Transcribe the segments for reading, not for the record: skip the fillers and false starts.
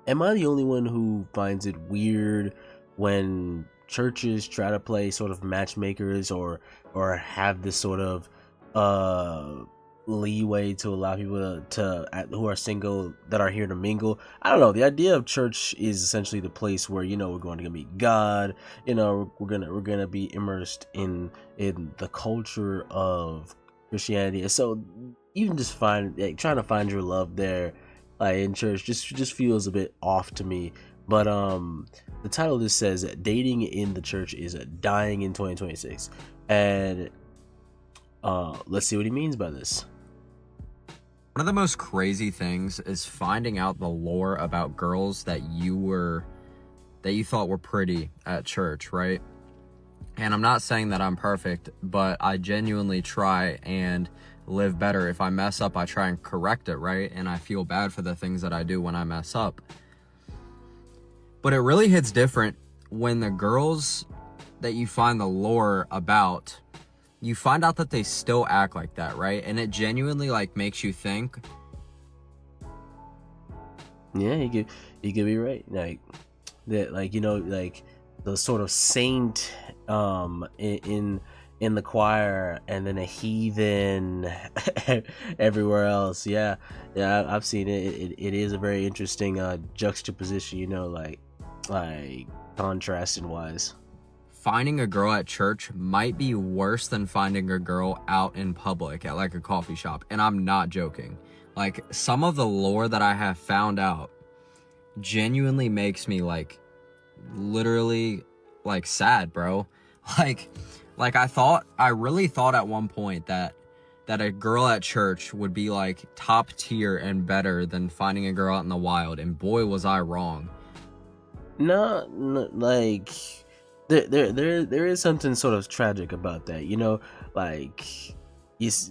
am I the only one who finds it weird when churches try to play sort of matchmakers or have this sort of uh leeway to allow people who are single that are here to mingle? I don't know. The idea of church is essentially the place where, we're going to go meet God. We're gonna be immersed in the culture of Christianity. And so even just trying to find your love there, like in church, just feels a bit off to me. But the title of this says that dating in the church is dying in 2026, and let's see what he means by this. One of the most crazy things is finding out the lore about girls that you thought were pretty at church, right? And I'm not saying that I'm perfect, but I genuinely try and live better. If I mess up, I try and correct it, right? And I feel bad for the things that I do when I mess up. But it really hits different when the girls that you find the lore about, you find out that they still act like that, right? And it genuinely makes you think. Yeah, you could be right. Like that, like the sort of saint in the choir, and then a heathen everywhere else. Yeah, I've seen it. It is a very interesting juxtaposition. Like contrasting wise. Finding a girl at church might be worse than finding a girl out in public at a coffee shop. And I'm not joking. Some of the lore that I have found out genuinely makes me literally sad, bro. I really thought at one point that a girl at church would be top tier and better than finding a girl out in the wild. And boy, was I wrong. No, there is something sort of tragic about that,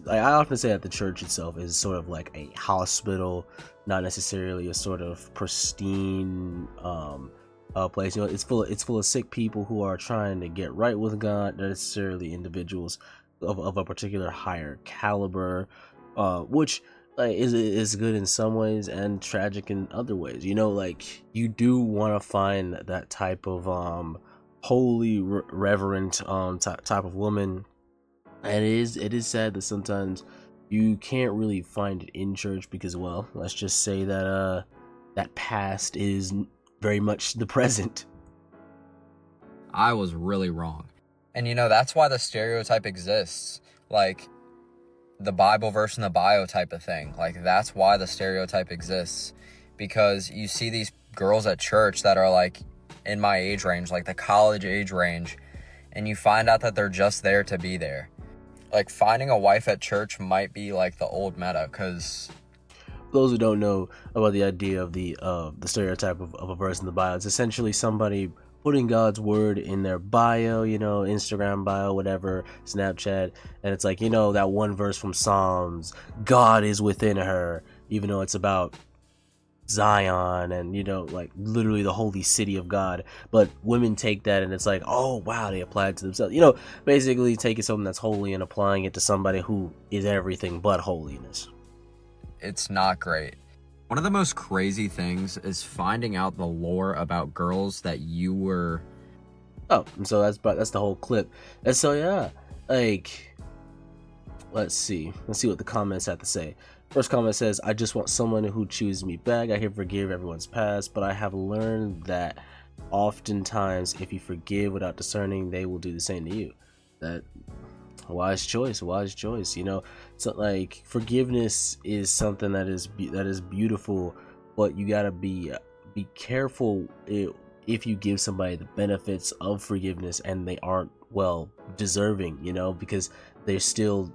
I often say that the church itself is sort of like a hospital, not necessarily a sort of pristine place. It's full of sick people who are trying to get right with God, not necessarily individuals of a particular higher caliber, which is good in some ways and tragic in other ways. You do want to find that type of holy reverent type of woman, and it is sad that sometimes you can't really find it in church because, well, let's just say that that past is very much the present. I was really wrong. And that's why the stereotype exists, the Bible verse in the bio type of thing. That's why the stereotype exists, because you see these girls at church that are in my age range, the college age range, and you find out that they're just there to be there. Finding a wife at church might be the old meta, because those who don't know about the idea of the stereotype of a verse in the bio, it's essentially somebody putting God's word in their bio, Instagram bio, whatever, Snapchat, and it's that one verse from Psalms, God is within her, even though it's about Zion and literally the holy city of God. But women take that and it's oh wow, they apply it to themselves, basically taking something that's holy and applying it to somebody who is everything but holiness. It's not great. One of the most crazy things is finding out the lore about girls that you were. Oh, and so that's the whole clip. And so yeah, let's see what the comments have to say. First comment says, I just want someone who chooses me back. I can forgive everyone's past, but I have learned that oftentimes if you forgive without discerning, they will do the same to you. That wise choice. So forgiveness is something that is beautiful, but you gotta be careful if you give somebody the benefits of forgiveness and they aren't deserving, because they still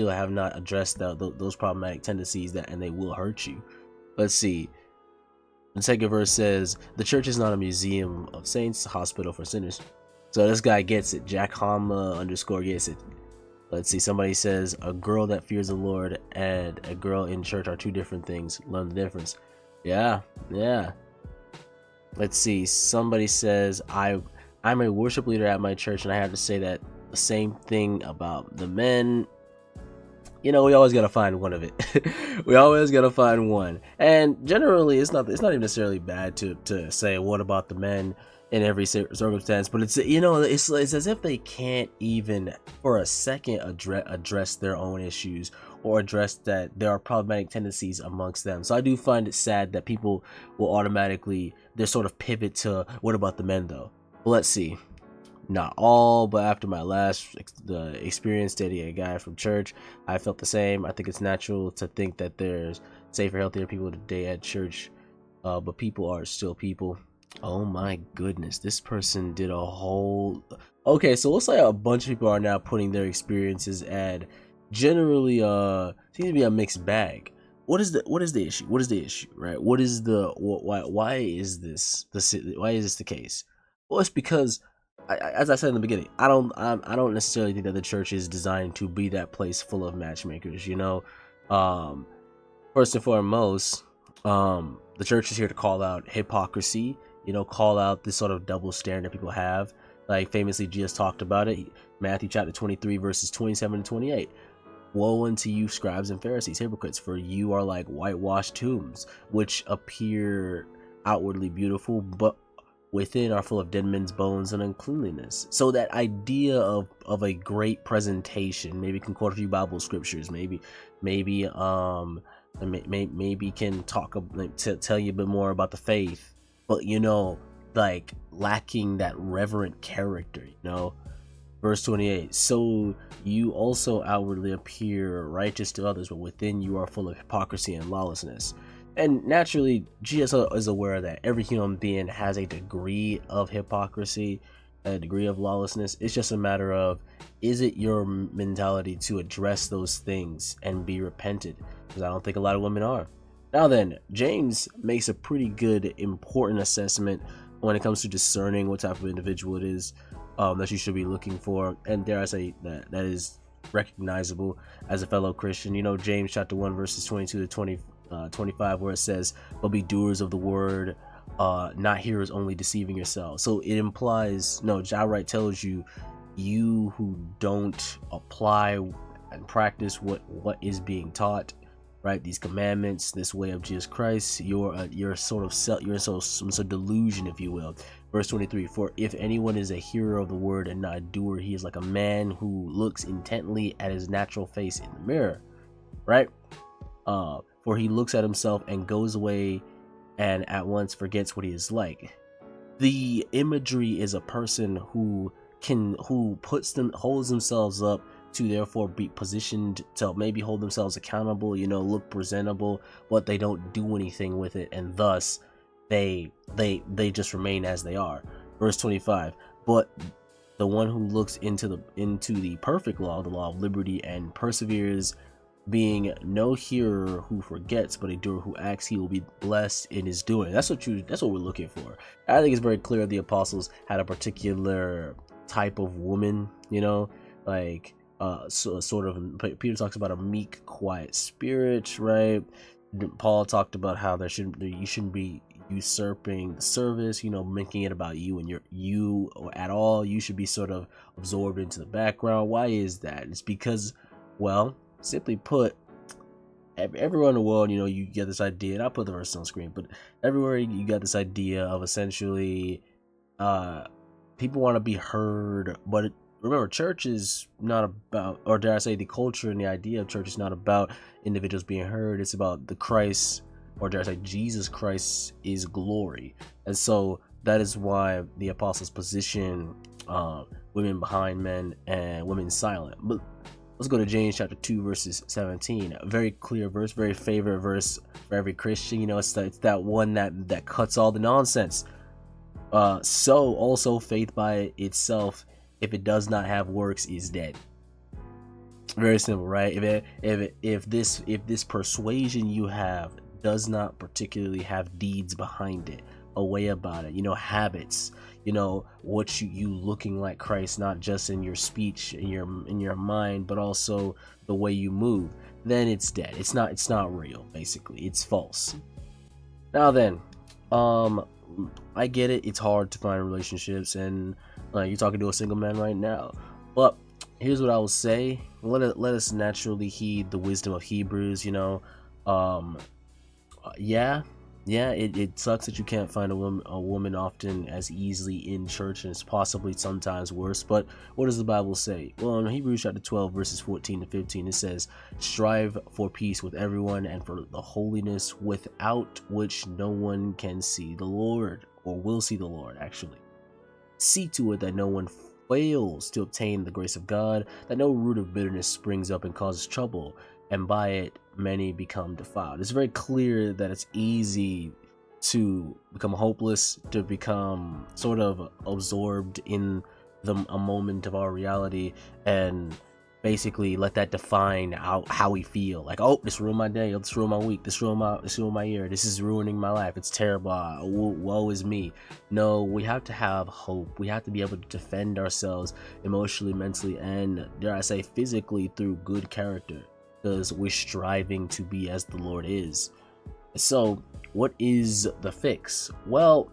have not addressed those problematic tendencies and they will hurt you. Let's see. The second verse says, the church is not a museum of saints, a hospital for sinners. So this guy gets it. Jack Hama _ gets it. Let's see. Somebody says, a girl that fears the Lord and a girl in church are two different things. Learn the difference. Yeah. Let's see. Somebody says, I'm a worship leader at my church and I have to say that the same thing about the men. you know, we always gotta find one of it. We always gotta find one. And generally, it's not even necessarily bad to say what about the men in every circumstance, but it's, you know, it's as if they can't even for a second address their own issues, or address that there are problematic tendencies amongst them. So I do find it sad that people will automatically, they sort of pivot to what about the men though. Well, let's see. Not all, but after my last experience dating a guy from church, I felt the same. I think it's natural to think that there's safer, healthier people today at church, but people are still people. Oh my goodness, this person did a whole. Okay, so looks like a bunch of people are now putting their experiences, and generally seems to be a mixed bag. What is the issue? What is the issue, right? What is the why is this the case? Well, it's because as I said in the beginning, I don't necessarily think that the church is designed to be that place full of matchmakers. You know, first and foremost, the church is here to call out hypocrisy. You know, call out this sort of double standard that people have. Like famously, Jesus talked about it. Matthew chapter 23, verses 27 to 28. Woe unto you, scribes and Pharisees, hypocrites, for you are like whitewashed tombs, which appear outwardly beautiful, but within are full of dead men's bones and uncleanliness. So that idea of a great presentation, maybe can quote a few Bible scriptures, maybe can talk to tell you a bit more about the faith, but you know, like lacking that reverent character, you know. Verse 28, so you also outwardly appear righteous to others, but within you are full of hypocrisy and lawlessness. And naturally, GS is aware that every human being has a degree of hypocrisy, a degree of lawlessness. It's just a matter of, is it your mentality to address those things and be repented? Because I don't think a lot of women are. Now then, James makes a pretty good, important assessment when it comes to discerning what type of individual it is that you should be looking for. And dare I say that is recognizable as a fellow Christian. You know, James chapter 1, verses 22 to 25, where it says, but be doers of the word, not hearers only, deceiving yourselves. So it implies, no, outright tells you, you who don't apply and practice what is being taught, right? These commandments, this way of Jesus Christ, you're in some sort of delusion, if you will. Verse 23, for if anyone is a hearer of the word and not a doer, he is like a man who looks intently at his natural face in the mirror, right? For he looks at himself and goes away and at once forgets what he is like. The imagery is a person who holds themselves up to therefore be positioned to maybe hold themselves accountable, you know, look presentable, but they don't do anything with it, and thus they just remain as they are. Verse 25, but the one who looks into the perfect law, the law of liberty, and perseveres, being no hearer who forgets, but a doer who acts, he will be blessed in his doing. That's what we're looking for. I think it's very clear the apostles had a particular type of woman, you know, like so sort of, Peter talks about a meek, quiet spirit, right? Paul talked about how you shouldn't be usurping the service, you know, making it about you and you at all. You should be sort of absorbed into the background. Why is that? It's because, well, simply put, everywhere in the world, you know, you get this idea, and I'll put the verse on screen, but everywhere you got this idea of essentially people want to be heard, but remember, church is not about, or dare I say, the culture and the idea of church is not about individuals being heard. It's about the Christ, or dare I say, Jesus Christ is glory. And so that is why the apostles position women behind men and women silent. But let's go to James chapter 2, verses 17. A very clear verse, very favorite verse for every Christian. You know, it's that one that cuts all the nonsense. So also faith by itself, if it does not have works, is dead. Very simple, right? If this persuasion you have does not particularly have deeds behind it, a way about it, you know, habits, you know, what you looking like Christ, not just in your speech, in your mind, but also the way you move, then it's dead. It's not real. Basically, it's false. Now then, I get it. It's hard to find relationships, and you're talking to a single man right now. But here's what I will say, let us naturally heed the wisdom of Hebrews. Um, yeah, it sucks that you can't find a woman often as easily in church, and it's possibly sometimes worse. But what does the Bible say? Well, in Hebrews chapter 12, verses 14 to 15, it says, "Strive for peace with everyone and for the holiness without which no one can see the Lord, or will see the Lord, actually. See to it that no one fails to obtain the grace of God, that no root of bitterness springs up and causes trouble, and by it many become defiled." It's very clear that it's easy to become hopeless, to become sort of absorbed in a moment of our reality, and basically let that define how we feel. Like, oh, this ruined my day, oh, this ruined my week, this ruined my year, this is ruining my life, it's terrible, woe is me. No, we have to have hope. We have to be able to defend ourselves emotionally, mentally, and dare I say physically through good character, because we're striving to be as the Lord is. So what is the fix? Well,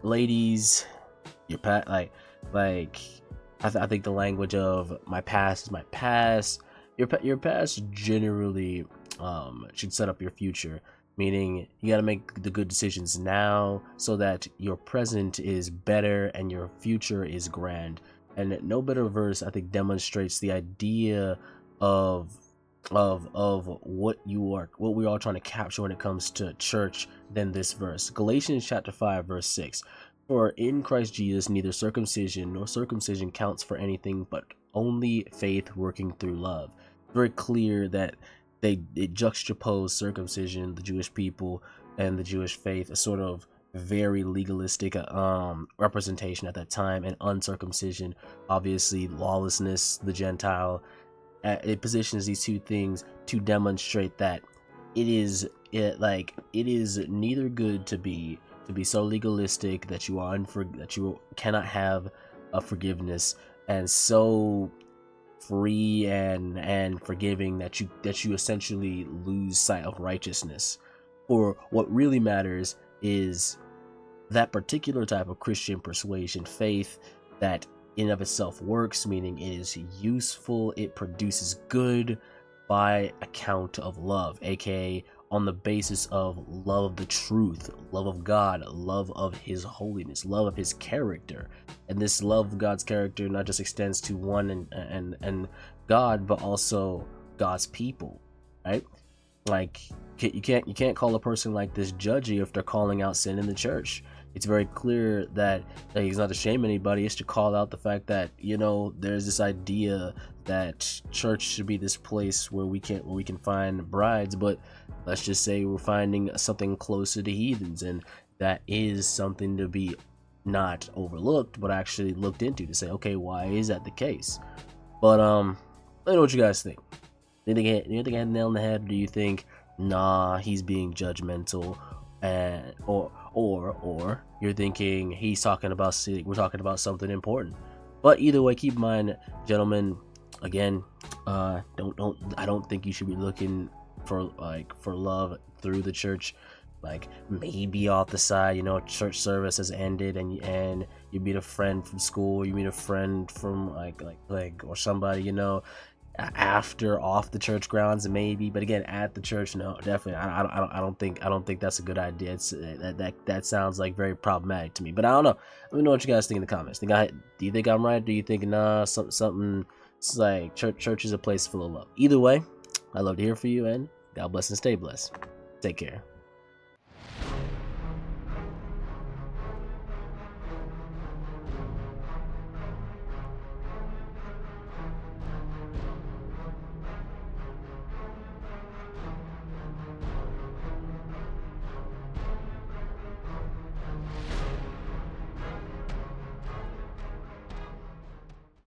ladies, your I think the language of my past is my past. Your past generally should set up your future, meaning you got to make the good decisions now so that your present is better and your future is grand. And no better verse, I think, demonstrates the idea of what we are trying to capture when it comes to church than this verse. Galatians chapter 5 verse 6. "For in Christ Jesus neither circumcision nor circumcision counts for anything, but only faith working through love." Very clear that it juxtapose circumcision, the Jewish people, and the Jewish faith, a sort of very legalistic representation at that time, and uncircumcision, obviously lawlessness, the Gentile. It positions these two things to demonstrate that it is neither good to be so legalistic that that you cannot have a forgiveness, and so free and forgiving that you essentially lose sight of righteousness. For what really matters is that particular type of Christian persuasion, faith, that in of itself works, meaning it is useful, it produces good by account of love, aka on the basis of love of the truth, love of God, love of his holiness, love of his character. And this love of God's character not just extends to one and God, but also God's people, right? Like, you can't call a person like this judgy if they're calling out sin in the church. It's very clear that he's not to shame anybody. It's to call out the fact that, there's this idea that church should be this place where we can find brides, but let's just say we're finding something closer to heathens, and that is something to be not overlooked, but actually looked into, to say, okay, why is that the case? But let me know what you guys think. Do you think I had a nail on the head? Or do you think, nah, he's being judgmental, or you're thinking we're talking about something important? But either way, keep in mind, gentlemen, again, I don't think you should be looking for love through the church. Like, maybe off the side, church service has ended, and you meet a friend from school, you meet a friend from or somebody, after off the church grounds, maybe. But again, at the church, no, definitely. I don't think that's a good idea. It's that sounds like very problematic to me. But I don't know. Let me know what you guys think in the comments. Do you think I'm right? Do you think nah, something? It's like church is a place full of love. Either way, I love to hear from you, and God bless and stay blessed. Take care.